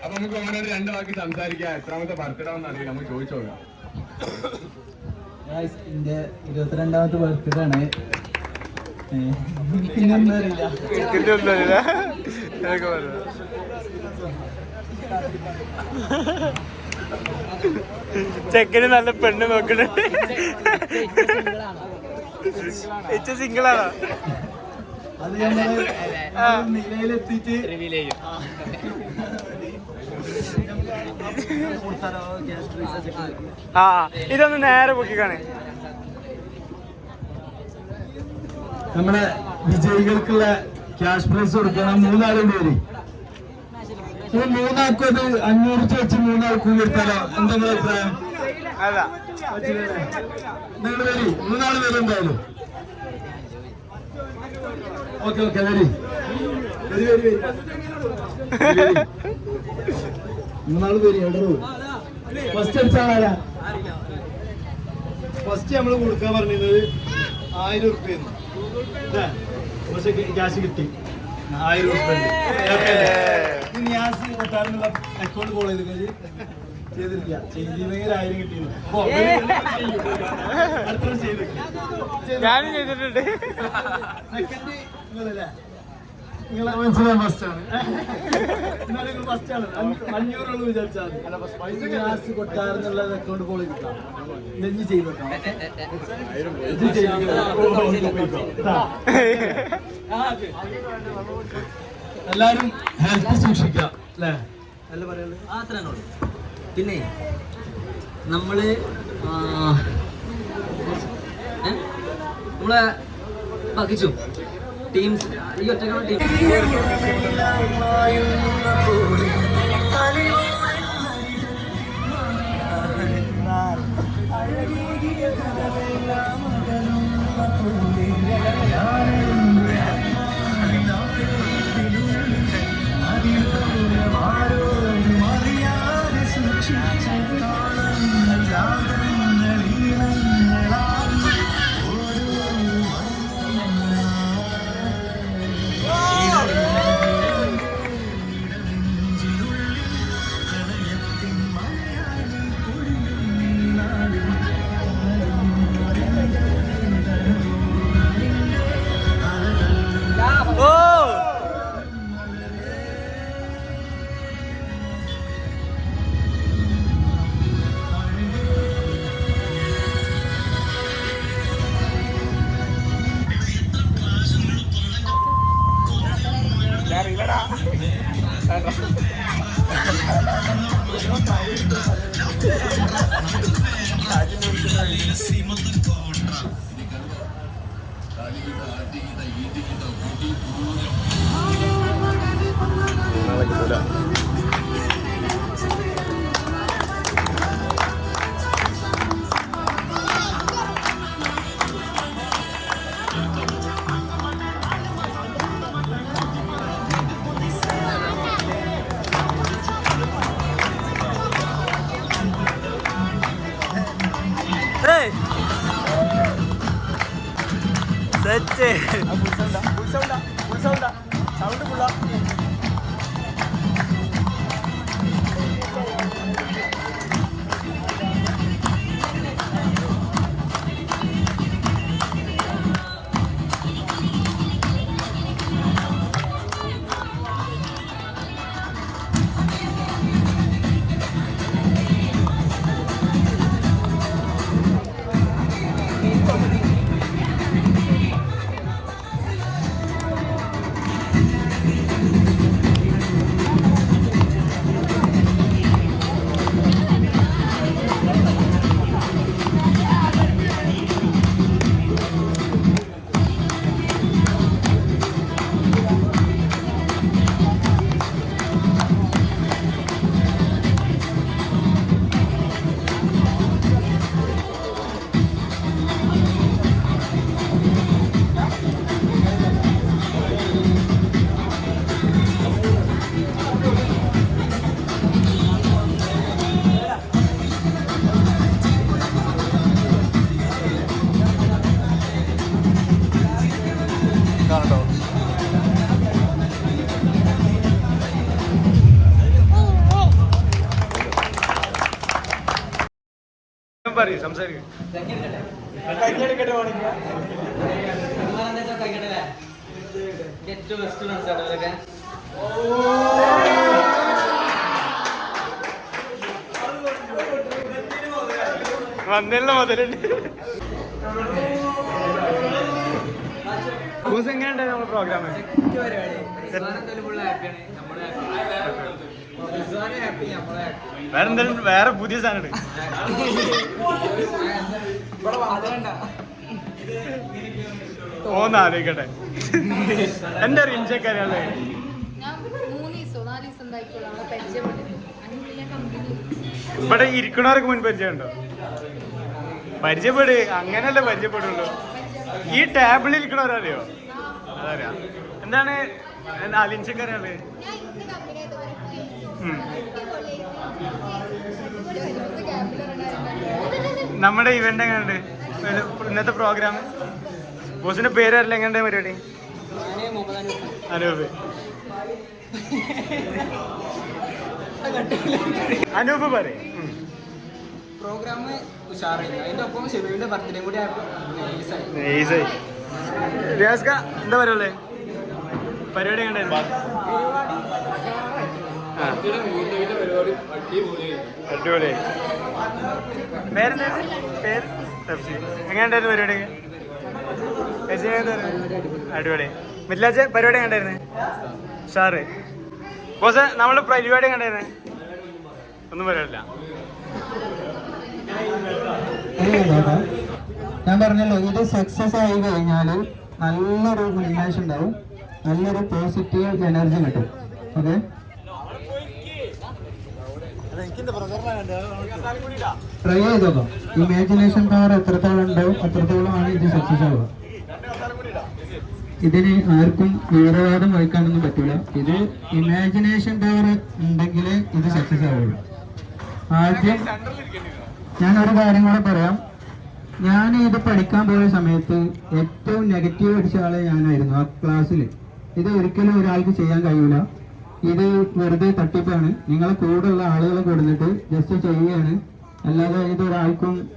അപ്പൊ നമുക്ക് ഓനോട് 2 വാക്ക് സംസാരിക്കാം. എത്രാമത്തെ ബർത്ത്ഡേ ആണെന്ന് അറിയില്ല, നമുക്ക് ചോദിച്ചോളാം. എൻ്റെ 22ാമത്തെ ബർത്ത്ഡേ ആണ്. പിന്നൊന്നും അറിയില്ല. ചെക്കന് നല്ല പെണ്ണ് നോക്കുന്നുണ്ട്. സിംഗിളാണോ? അത് ഞങ്ങള് നിലയിലെത്തിയിട്ട് ആ ഇതൊന്ന് നേരെ പൊക്കിക്കാണ്. നമ്മുടെ വിജയികൾക്കുള്ള ക്യാഷ് പ്രൈസ് കൊടുക്കണം. 3 ആളും പേര് 3 ആൾക്കും അത് 500 വെച്ച് 3 ആൾക്കും കൊടുത്താലോ? എന്തെങ്കിലും അഭിപ്രായം? അല്ല നിങ്ങൾ വരി, 3 ആള് വരും എന്തായാലും. ഓക്കെ ഓക്കെ, വരി 3 ആള് വരി. എവിടെ ഫസ്റ്റ് അടിച്ചാളാ? ഫസ്റ്റ് നമ്മള് കൊടുക്കാൻ പറഞ്ഞിരുന്നത് 1000 ഉറുപ്പ്യ, പക്ഷെ ക്യാഷ് കിട്ടി 1000 ഉറുപ്പ്യ. നിയാസ് കൊട്ടാരെന്നുള്ള അക്കൗണ്ട് ഫോളോ ചെയ്തിട്ടില്ല. ചെയ്തില്ലെങ്കിൽ 1000 കിട്ടിയിരുന്നു. ഞാനും ചെയ്തിട്ടുണ്ട്. സെക്കൻഡ് നിങ്ങളല്ലേ? നിങ്ങളെ മനസ്സിലാൻ ഫസ്റ്റ് ആണ്. ഫസ്റ്റ് ആണ് 500 വിചാരിച്ചാൽ നിയാസ് കൊട്ടാരെന്നുള്ള അക്കൗണ്ട് ഫോളോ ചെയ്തിട്ടാണ് നെഞ്ഞ് ചെയ്തേക്കാം. എല്ലാരും ഹെൽത്ത് സൂക്ഷിക്കാം അല്ലേ? അല്ല പറയുന്നത് അത്രേന്നുള്ളൂ. പിന്നെ നമ്മള് നമ്മളെ പകിച്ചു ടീംസ് ഈ ഒറ്റക്കാണ് ടീം. സൗണ്ട് ഫുള്ളാ. പറയും സംസാരിക്കും. ഏറ്റവും ബെസ്റ്റ് ഫ്രണ്ട്സ് ആണ് ഇവരൊക്കെ. വന്നില്ല മുതലുണ്ട്. എങ്ങനെയുണ്ടായി നമ്മുടെ പ്രോഗ്രാം? വേറെ എന്തെങ്കിലും വേറെ പുതിയ സാധനം ഓന്ന് ആലോചിക്കട്ടെ. എന്റെ റിഞ്ചക്കാരല്ലേ ഇവിടെ ഇരിക്കണവർക്ക് മുൻ പരിചയമുണ്ടോ? പരിചയപ്പെട്, അങ്ങനല്ലേ പരിചയപ്പെടുള്ളൂ. ഈ ടേബിളിൽ ഇരിക്കണവരറിയോ? അതറിയാം. എന്താണ് അലിഞ്ചക്കറിയാള്? നമ്മുടെ ഇവന്റ് എങ്ങനെയുണ്ട്? ഇന്നത്തെ പ്രോഗ്രാം ബോസിന്റെ പേര് അറിയില്ല. എങ്ങനെയുണ്ട് പരിപാടി? അനൂപ്. അനൂപ് പറയും. പ്രോഗ്രാം ഉഷാറായി. അതിന്റെ ഒപ്പം ഷെബീലിന്റെ ബർത്ത്ഡേ കൂടി നൈസായി. റിയാസ്ക എന്താ പറയുള്ളേ? പരിപാടി കണ്ടായിരുന്നു? അടിപൊളി. പേരെന്താ? പേര് എങ്ങനെയുണ്ടായിരുന്നു പരിപാടി? അടിപൊളി. മിഥിലാജ് പരിപാടി കണ്ടായിരുന്നു? ഷാറ് ബോസ് നമ്മള് പരിപാടി കണ്ടായിരുന്നു? ഒന്നും പരിപാടില്ല. ഞാൻ പറഞ്ഞല്ലോ, ഇത് സക്സസ് ആയി കഴിഞ്ഞാല് നല്ലൊരു ഉന്മേഷം ഉണ്ടാവും, നല്ലൊരു പോസിറ്റീവ് എനർജി കിട്ടും. ഓക്കെ, ട്രൈ ചെയ്തോളൂ. ഇമാജിനേഷൻ പവർ എത്രത്തോളം ഉണ്ടാവും അത്രത്തോളമാണ് ഇത് സക്സസ് ആവുക. ഇതിന് ആർക്കും തീവ്രവാദം വഹിക്കാനൊന്നും പറ്റില്ല. ഇത് ഇമാജിനേഷൻ പവർ ഉണ്ടെങ്കിലേ ഇത് സക്സസ് ആവുള്ളൂ. ആദ്യം ഞാനൊരു കാര്യം കൂടെ പറയാം. ഞാൻ ഇത് പഠിക്കാൻ പോയ സമയത്ത് ഏറ്റവും നെഗറ്റീവ് അടിച്ച ആളെ ഞാനായിരുന്നു ആ ക്ലാസ്സിൽ. ഇത് ഒരിക്കലും ഒരാൾക്ക് ചെയ്യാൻ കഴിയില്ല. ഇത് വെറുതെ തട്ടിപ്പാണ്. നിങ്ങളെ കൂടെയുള്ള ആളുകളെ കൊടുത്തിട്ട് ജസ്റ്റ് ചെയ്യുകയാണ്. അല്ലാതെ ഇത്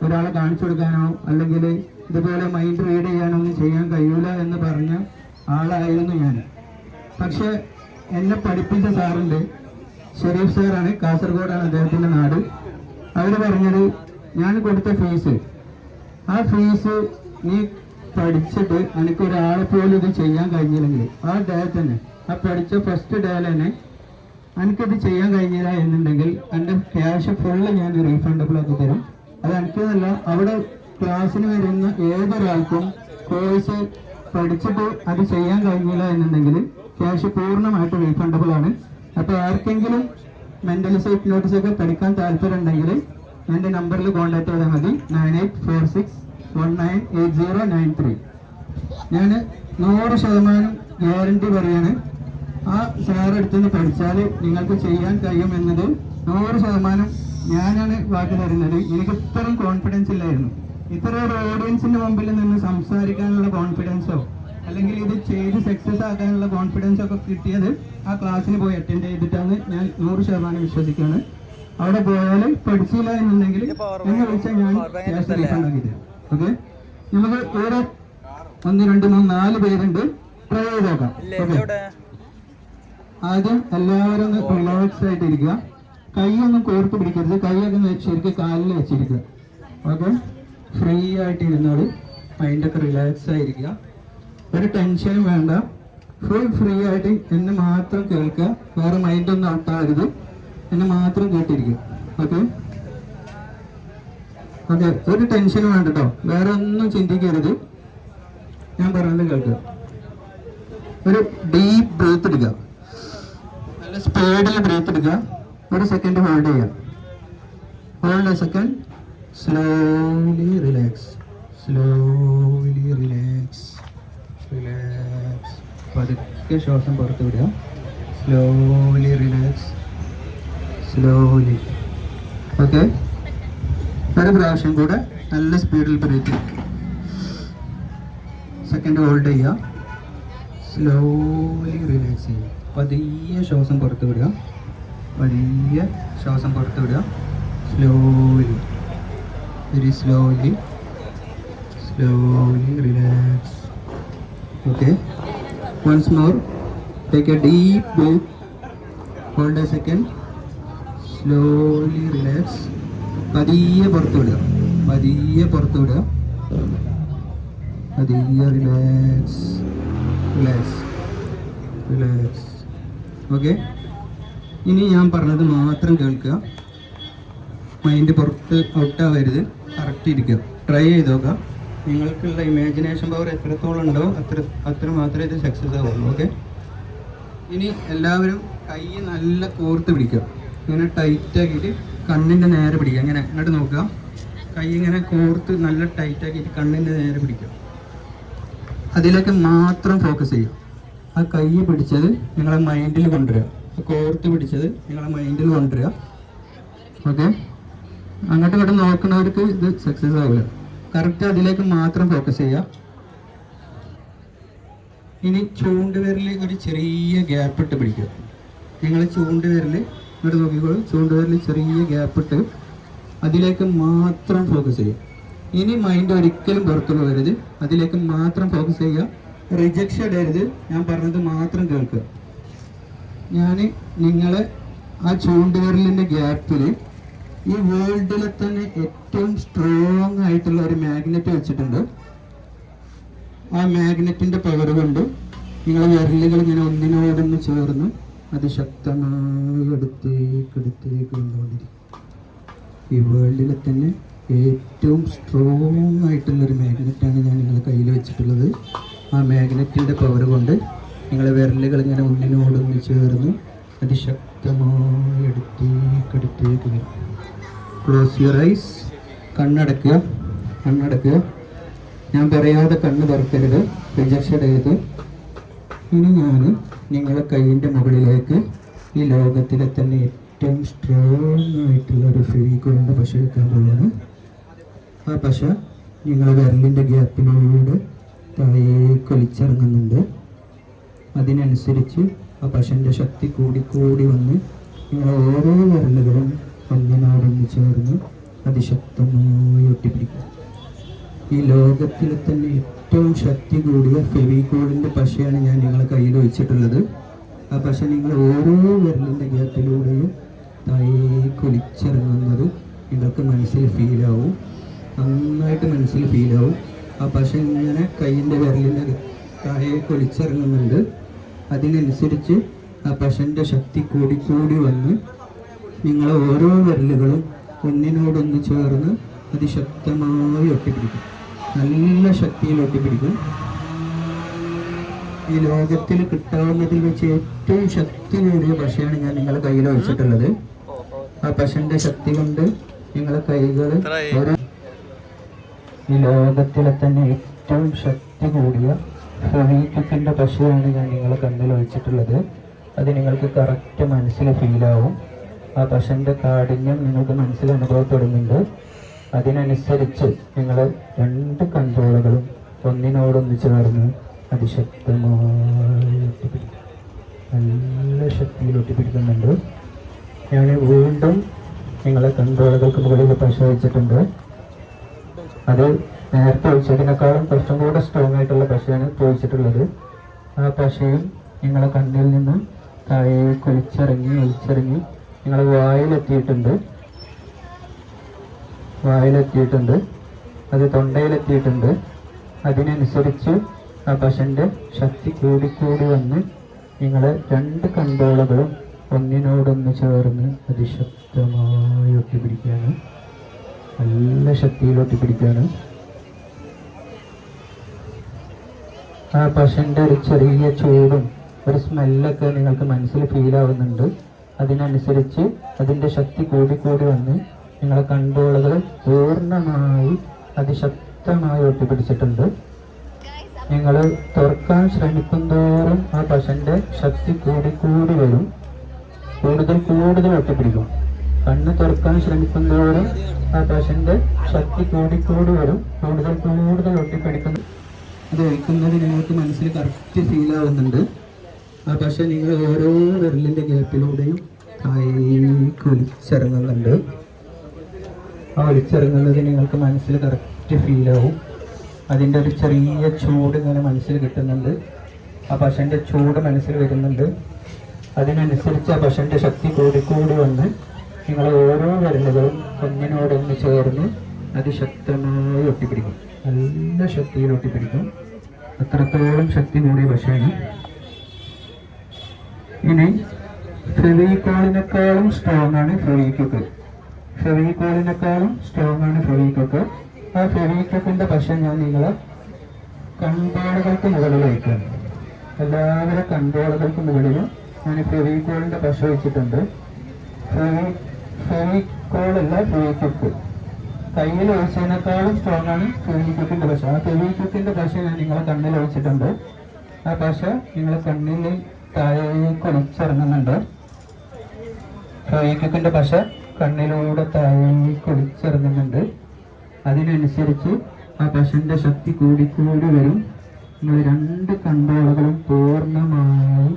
ഒരാളെ കാണിച്ചു കൊടുക്കാനോ അല്ലെങ്കിൽ ഇതുപോലെ മൈൻഡ് റീഡ് ചെയ്യാനോ ഒന്നും ചെയ്യാൻ കഴിയില്ല എന്ന് പറഞ്ഞ ആളായിരുന്നു ഞാൻ. പക്ഷെ എന്നെ പഠിപ്പിച്ച സാറുണ്ട്, ഷെരീഫ് സാറാണ്, കാസർഗോഡാണ് അദ്ദേഹത്തിൻ്റെ നാട്. അവർ പറഞ്ഞത്, ഞാൻ കൊടുത്ത ഫീസ്, ആ ഫീസ് നീ പഠിച്ചിട്ട് എനിക്കൊരാളെ പോലും ഇത് ചെയ്യാൻ കഴിഞ്ഞില്ലെങ്കിൽ ആ ഡേ തന്നെ, ആ പഠിച്ച ഫസ്റ്റ് ഡേ തന്നെ എനിക്കത് ചെയ്യാൻ കഴിഞ്ഞില്ല എന്നുണ്ടെങ്കിൽ എൻ്റെ ക്യാഷ് ഫുള്ള് ഞാൻ റീഫണ്ടബിൾ ആക്കി തരും. അത് എനിക്കതല്ല, അവിടെ ക്ലാസ്സിന് വരുന്ന ഏതൊരാൾക്കും കോഴ്സ് പഠിച്ചിട്ട് അത് ചെയ്യാൻ കഴിഞ്ഞില്ല എന്നുണ്ടെങ്കിൽ ക്യാഷ് പൂർണ്ണമായിട്ട് റീഫണ്ടബിൾ ആണ്. അപ്പോൾ ആർക്കെങ്കിലും മെൻ്റലിസ്റ്റ് ഹിപ്നോട്ടിക്സ് ഒക്കെ പഠിക്കാൻ താല്പര്യം ഉണ്ടെങ്കിൽ എൻ്റെ നമ്പറിൽ കോൺടാക്ട് ചെയ്താൽ മതി. 9846198093. ഞാൻ 100% ഗ്യാരണ്ടി പറയാണ്, ആ സാറെടുത്തുനിന്ന് പഠിച്ചാൽ നിങ്ങൾക്ക് ചെയ്യാൻ കഴിയുമെന്നത് 100% ഞാനാണ് വാക്ക് തരുന്നത്. എനിക്ക് ഇത്രയും കോൺഫിഡൻസ് ഇല്ലായിരുന്നു. ഇത്ര ഒരു ഓഡിയൻസിന്റെ മുമ്പിൽ നിന്ന് സംസാരിക്കാനുള്ള കോൺഫിഡൻസോ അല്ലെങ്കിൽ ഇത് ചെയ്ത് സക്സസ് ആക്കാനുള്ള കോൺഫിഡൻസോ ഒക്കെ കിട്ടിയത് ആ ക്ലാസ്സിന് പോയി അറ്റൻഡ് ചെയ്തിട്ടാണ് ഞാൻ 100% വിശ്വസിക്കുകയാണ്. അവിടെ പോയാൽ പഠിച്ചില്ല എന്നുണ്ടെങ്കിൽ എന്നെ വിളിച്ചാൽ ഞാൻ ക്യാഷ് റീഫണ്ട് ആക്കി തരാം. ഓക്കെ, നമുക്ക് വേറെ 1 2 3 4 പേരുണ്ട്, ട്രൈ ചെയ്ത് നോക്കാം. ഓക്കെ, ആദ്യം എല്ലാവരും ഒന്ന് റിലാക്സ് ആയിട്ടിരിക്കുക. കൈയൊന്നും കോർത്ത് പിടിക്കരുത്, കൈയൊക്കെ ശരിക്കും കാലിൽ വെച്ചിരിക്കുക. ഓക്കെ, ഫ്രീ ആയിട്ട് ഇരുന്നോളൂ, മൈൻഡൊക്കെ റിലാക്സ് ആയിരിക്കുക, ഒരു ടെൻഷനും വേണ്ട. ഫുൾ ഫ്രീ ആയിട്ട് എന്നെ മാത്രം കേൾക്കുക, വേറെ മൈൻഡൊന്നും ഔട്ടാകരുത്, എന്നെ മാത്രം കേട്ടിരിക്കുക. ഓക്കെ ഓക്കെ, ഒരു ടെൻഷനും വേണ്ട കേട്ടോ, വേറെ ഒന്നും ചിന്തിക്കരുത്, ഞാൻ പറയുന്നത് കേൾക്കുക. ഒരു ഡീപ്പ് ബ്രീത്ത് എടുക്കുക, നല്ല സ്പീഡിൽ ബ്രീത്ത് എടുക്കുക. 1 സെക്കൻഡ് ഹോൾഡ് ചെയ്യുക. Hold a second, slowly relax, slowly relax, relax. പതുക്കെ ശ്വാസം പുറത്ത് വിടുക. Slowly relax, slowly. ഓക്കെ, ഒരു പ്രാവശ്യം കൂടെ നല്ല സ്പീഡിൽ ബ്രീത്ത്. സെക്കൻഡ് ഹോൾഡ് ചെയ്യുക, സ്ലോലി റിലാക്സ് ചെയ്യുക. പതിയെ ശ്വാസം പുറത്ത് വിടുക, പതിയെ ശ്വാസം പുറത്ത് വിടുക. Slowly, very slowly, slowly relax. Okay, once more, take a deep breath, hold a second, slowly relax. പതിയെ പുറത്ത് വിടുക, പതിയെ പുറത്ത് വിടുക, പതിയെ റിലാക്സ്, റിലാക്സ്, റിലാക്സ്. ഓക്കെ, ഇനി ഞാൻ പറഞ്ഞത് മാത്രം കേൾക്കുക, മൈൻഡ് പുറത്ത് ഔട്ടാവരുത്, കറക്റ്റ് ഇരിക്കുക. ട്രൈ ചെയ്ത് നോക്കുക. നിങ്ങൾക്കുള്ള ഇമാജിനേഷൻ പവർ എത്രത്തോളം ഉണ്ടോ അത്ര മാത്രമേ ഇത് സക്സസ് ആവുള്ളൂ. ഓക്കെ, ഇനി എല്ലാവരും കൈ നല്ല കോർത്ത് പിടിക്കുക, ഇങ്ങനെ ടൈറ്റാക്കിയിട്ട് കണ്ണിൻ്റെ നേരെ പിടിക്കുക. ഇങ്ങനെ ഇങ്ങോട്ട് നോക്കുക, കൈ ഇങ്ങനെ കോർത്ത് നല്ല ടൈറ്റാക്കിയിട്ട് കണ്ണിൻ്റെ നേരെ പിടിക്കുക. അതിലേക്ക് മാത്രം ഫോക്കസ് ചെയ്യുക. ആ കൈ പിടിച്ചത് നിങ്ങളെ മൈൻഡിൽ കൊണ്ടുവരിക, കോർത്ത് പിടിച്ചത് നിങ്ങളെ മൈൻഡിൽ കൊണ്ടുവരിക. ഓക്കെ, അങ്ങോട്ടും ഇങ്ങോട്ടും നോക്കുന്നവർക്ക് ഇത് സക്സസ് ആവില്ല. കറക്റ്റ് അതിലേക്ക് മാത്രം ഫോക്കസ് ചെയ്യുക. ഇനി ചൂണ്ടുവിരൽ ഒരു ചെറിയ ഗ്യാപ്പ് ഇട്ട് പിടിക്കുക. നിങ്ങൾ ചൂണ്ടുവിരൽ ഇങ്ങോട്ട് നോക്കിക്കോളൂ, ചൂണ്ടുവിരൽ ചെറിയ ഗ്യാപ്പ് ഇട്ട് അതിലേക്ക് മാത്രം ഫോക്കസ് ചെയ്യുക. ഇനി മൈൻഡ് ഒരിക്കലും പുറത്തു പോകരുത്, അതിലേക്ക് മാത്രം ഫോക്കസ് ചെയ്യുക. റിജക്ഷൻ ഇടരുത്, ഞാൻ പറഞ്ഞത് മാത്രം കേൾക്കുക. ഞാൻ നിങ്ങളെ ആ ചൂണ്ടുവിരലിൻ്റെ ഗ്യാപ്പിൽ ഈ വേൾഡിലെ തന്നെ ഏറ്റവും സ്ട്രോങ് ആയിട്ടുള്ള ഒരു മാഗ്നറ്റ് വെച്ചിട്ടുണ്ട്. ആ മാഗ്നറ്റിൻ്റെ പവർ കൊണ്ട് നിങ്ങളെ വിരലുകൾ ഇങ്ങനെ ഒന്നിനോടൊന്ന് ചേർന്ന് അതിശക്തമായി എടുത്തേക്ക് കൊണ്ടുകൊണ്ടിരിക്കും. ഈ വേൾഡിലെ തന്നെ ഏറ്റവും സ്ട്രോങ് ആയിട്ടുള്ളൊരു മാഗ്നറ്റാണ് ഞാൻ നിങ്ങളെ കയ്യിൽ വെച്ചിട്ടുള്ളത്. ആ മാഗ്നറ്റിൻ്റെ പവർ കൊണ്ട് നിങ്ങളെ വിരലുകൾ ഇങ്ങനെ ഒന്നിനോടൊന്ന് ചേർന്ന് അതിശക്തമായി എടുത്തേക്ക് വരും. ക്ലോസ് യുവർ ഐസ്, കണ്ണടക്കുക, കണ്ണടക്കുക. ഞാൻ പറയാതെ കണ്ണ് തുറക്കരുത്, റിജക്ഷൻ ചെയ്ത്. ഇനി ഞാൻ നിങ്ങളെ കൈയിൻ്റെ മുകളിലേക്ക് ഈ ലോകത്തിലെ തന്നെ ഏറ്റവും സ്ട്രോങ് ആയിട്ടുള്ള ഒരു ഫെവിക്കോളിൻ്റെ പശ വെക്കാൻ പോവുകയാണ്. ആ പശ നിങ്ങളെ വിരലിൻ്റെ ഗ്യാപ്പിലൂടെ താഴേക്ക് വലിച്ചിറങ്ങുന്നുണ്ട്. അതിനനുസരിച്ച് ആ പശൻ്റെ ശക്തി കൂടി വന്ന് നിങ്ങളെ ഓരോ വിരലുകളും ഒന്നിനോടൊന്ന് ചേർന്ന് അതിശക്തമായി ഒട്ടിപ്പിടിക്കും. ഈ ലോകത്തിലെ തന്നെ ഏറ്റവും ശക്തി കൂടിയ ഫെവിക്കോളിൻ്റെ പശയാണ് ഞാൻ നിങ്ങളെ കയ്യിൽ വെച്ചിട്ടുള്ളത്. ആ പശ നിങ്ങൾ ഓരോ വിരലിൻ്റെ ഗ്യാപ്പിലൂടെയും താഴേക്ക് ഒലിച്ചിറങ്ങുന്നത് നിങ്ങൾക്ക് മനസ്സിൽ ഫീലാവും, നന്നായിട്ട് മനസ്സിൽ ഫീലാവും. ആ പശ ഇങ്ങനെ കൈയിൻ്റെ വിരലിൻ്റെ താഴേക്ക് ഒലിച്ചിറങ്ങുന്നുണ്ട്. അതിനനുസരിച്ച് ആ പശൻ്റെ ശക്തി കൂടി വന്ന് നിങ്ങൾ ഓരോ വിരലുകളും ഒന്നിനോടൊന്ന് ചേർന്ന് അതിശക്തമായി ഒട്ടിപ്പിടിക്കും. നല്ല ശക്തിയിൽ ഒട്ടിപ്പിടിക്കും. ഈ ലോകത്തിൽ കിട്ടാവുന്നതിൽ വെച്ച് ഏറ്റവും ശക്തി കൂടിയ പശയാണ് ഞാൻ നിങ്ങളുടെ കയ്യിൽ വെച്ചിട്ടുള്ളത്. ആ പശന്റെ ശക്തി കൊണ്ട് നിങ്ങളെ കൈകൾ ഈ ലോകത്തിലെ തന്നെ ഏറ്റവും ശക്തി കൂടിയ ഫെവിക്വിക്കിന്റെ പശയാണ് ഞാൻ നിങ്ങളെ കണ്ണിൽ വെച്ചിട്ടുള്ളത്. അത് നിങ്ങൾക്ക് കറക്റ്റ് മനസ്സിൽ ഫീലാവും. ആ പശന്റെ കാഠിന്യം നിങ്ങൾക്ക് മനസ്സിൽ അനുഭവപ്പെടുന്നുണ്ട്. അതിനനുസരിച്ച് നിങ്ങൾ 2 കൺട്രോളുകളും ഒന്നിനോടൊന്ന് ചേർന്ന് അതിശക്തമായി ഒട്ടിപ്പിടിക്കും. നല്ല ശക്തിയിൽ ഒട്ടിപ്പിടിക്കുന്നുണ്ട്. ഞാൻ വീണ്ടും നിങ്ങളെ കൺട്രോളുകൾക്ക് മുകളിൽ പശ വെച്ചിട്ടുണ്ട്. അത് നേരത്തെ ഒഴിച്ചതിനേക്കാളും കുറച്ചും കൂടെ സ്ട്രോങ് ആയിട്ടുള്ള പശയാണ് ഒഴിച്ചിട്ടുള്ളത്. ആ പശയും നിങ്ങളെ കണ്ണിൽ നിന്ന് താഴേക്ക് ഒലിച്ചിറങ്ങി നിങ്ങളെ വായിലെത്തിയിട്ടുണ്ട്. അത് തൊണ്ടയിലെത്തിയിട്ടുണ്ട്. അതിനനുസരിച്ച് ആ പശൻ്റെ ശക്തി കൂടി വന്ന് നിങ്ങളെ 2 കൺട്രോളുകളും ഒന്നിനോടൊന്ന് ചേർന്ന് അതിശക്തമായി ഒട്ടിപ്പിടിക്കുകയാണ്. നല്ല ശക്തിയിൽ ഒട്ടിപ്പിടിക്കുകയാണ്. ആ പശൻ്റെ ഒരു ചെറിയ ചൂടും ഒരു സ്മെല്ലൊക്കെ നിങ്ങൾക്ക് മനസ്സിൽ ഫീലാവുന്നുണ്ട്. അതിനനുസരിച്ച് അതിൻ്റെ ശക്തി കൂടി വന്ന് നിങ്ങളെ കൺട്രോളുകൾ പൂർണ്ണമായി അതിശക്തമായി ഒട്ടിപ്പിടിച്ചിട്ടുണ്ട്. നിങ്ങൾ തുറക്കാൻ ശ്രമിക്കുന്തോറും ആ പശൻ്റെ ശക്തി കൂടി വരും. കൂടുതൽ ഒട്ടിപ്പിടിക്കും. കണ്ണ് തുറക്കാൻ ശ്രമിക്കുന്തോറും ആ പശൻ്റെ ശക്തി കൂടി വരും. കൂടുതൽ ഒട്ടിപ്പിടിക്കുന്നു. അത് ഒഴിക്കുന്നത് നിങ്ങൾക്ക് മനസ്സിൽ കറക്റ്റ് ഫീലാവുന്നുണ്ട്. ആ പശ നിങ്ങൾ ഓരോ വിരലിൻ്റെ ഗ്യാപ്പിലൂടെയും ഒലിച്ചിറങ്ങുന്നുണ്ട്. ആ ഒലിച്ചിറങ്ങുന്നത് നിങ്ങൾക്ക് മനസ്സിൽ കറക്റ്റ് ഫീലാവും. അതിൻ്റെ ഒരു ചെറിയ ചൂട് ഇങ്ങനെ മനസ്സിൽ കിട്ടുന്നുണ്ട്. ആ പശൻ്റെ ചൂട് മനസ്സിൽ വരുന്നുണ്ട്. അതിനനുസരിച്ച് ആ പശൻ്റെ ശക്തി കൂടി വന്ന് നിങ്ങൾ ഓരോ വിരലുകളും ഒന്നിനോടൊന്ന് ചേർന്ന് അതിശക്തമായി ഒട്ടിപ്പിടിക്കും. നല്ല ശക്തിയിൽ ഒട്ടിപ്പിടിക്കും. അത്രത്തോളം ശക്തി കൂടിയ പശയാണ്. ഇനി ഫെവിക്കോളിനേക്കാളും സ്ട്രോങ് ആണ് ഫെവിക്വിക്ക്. ആ ഫെവിക്വിക്കിന്റെ പശ ഞാൻ നിങ്ങളെ കൺട്രോളുകൾക്ക് മുകളിൽ വയ്ക്കുകയാണ്. എല്ലാവരുടെ കൺട്രോളുകൾക്ക് മുകളിലും ഞാൻ ഫെവിക്കോളിന്റെ പശ വെച്ചിട്ടുണ്ട്. ഫെവിക്കോളല്ല ഫെവിക്വിക്ക്. കയ്യിൽ ഒഴിച്ചതിനേക്കാളും സ്ട്രോങ് ആണ് ഫെവിക്വിക്കിന്റെ പശ. ആ ഫെവിക്വിക്കിന്റെ പശ ഞാൻ നിങ്ങളെ കണ്ണിൽ ഒഴിച്ചിട്ടുണ്ട്. ആ പശ നിങ്ങളെ കണ്ണിൽ താഴേക്ക് ഒലിച്ചിറങ്ങുന്നുണ്ട്. ഫെവിക്വിക്കിന്റെ പശ കണ്ണിലൂടെ താഴേക്ക് ഒലിച്ചിറങ്ങുന്നുണ്ട്. അതിനനുസരിച്ച് ആ പശന്റെ ശക്തി കൂടി വരും. നിങ്ങൾ 2 കൺട്രോളുകളും പൂർണ്ണമായി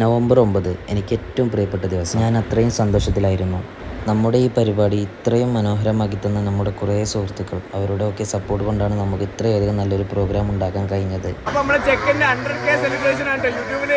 നവംബർ 9 എനിക്ക് ഏറ്റവും പ്രിയപ്പെട്ട ദിവസം. ഞാൻ അത്രയും സന്തോഷത്തിലായിരുന്നു. നമ്മുടെ ഈ പരിപാടി ഇത്രയും മനോഹരമാക്കി തന്ന നമ്മുടെ കുറേ സുഹൃത്തുക്കൾ, അവരുടെയൊക്കെ സപ്പോർട്ട് കൊണ്ടാണ് നമുക്ക് ഇത്രയധികം നല്ലൊരു പ്രോഗ്രാം ഉണ്ടാക്കാൻ കഴിഞ്ഞത്. അപ്പൊ നമ്മുടെ ചെക്കൻ്റെ 100K സെലിബ്രേഷൻ ആണ് യൂട്യൂബിൽ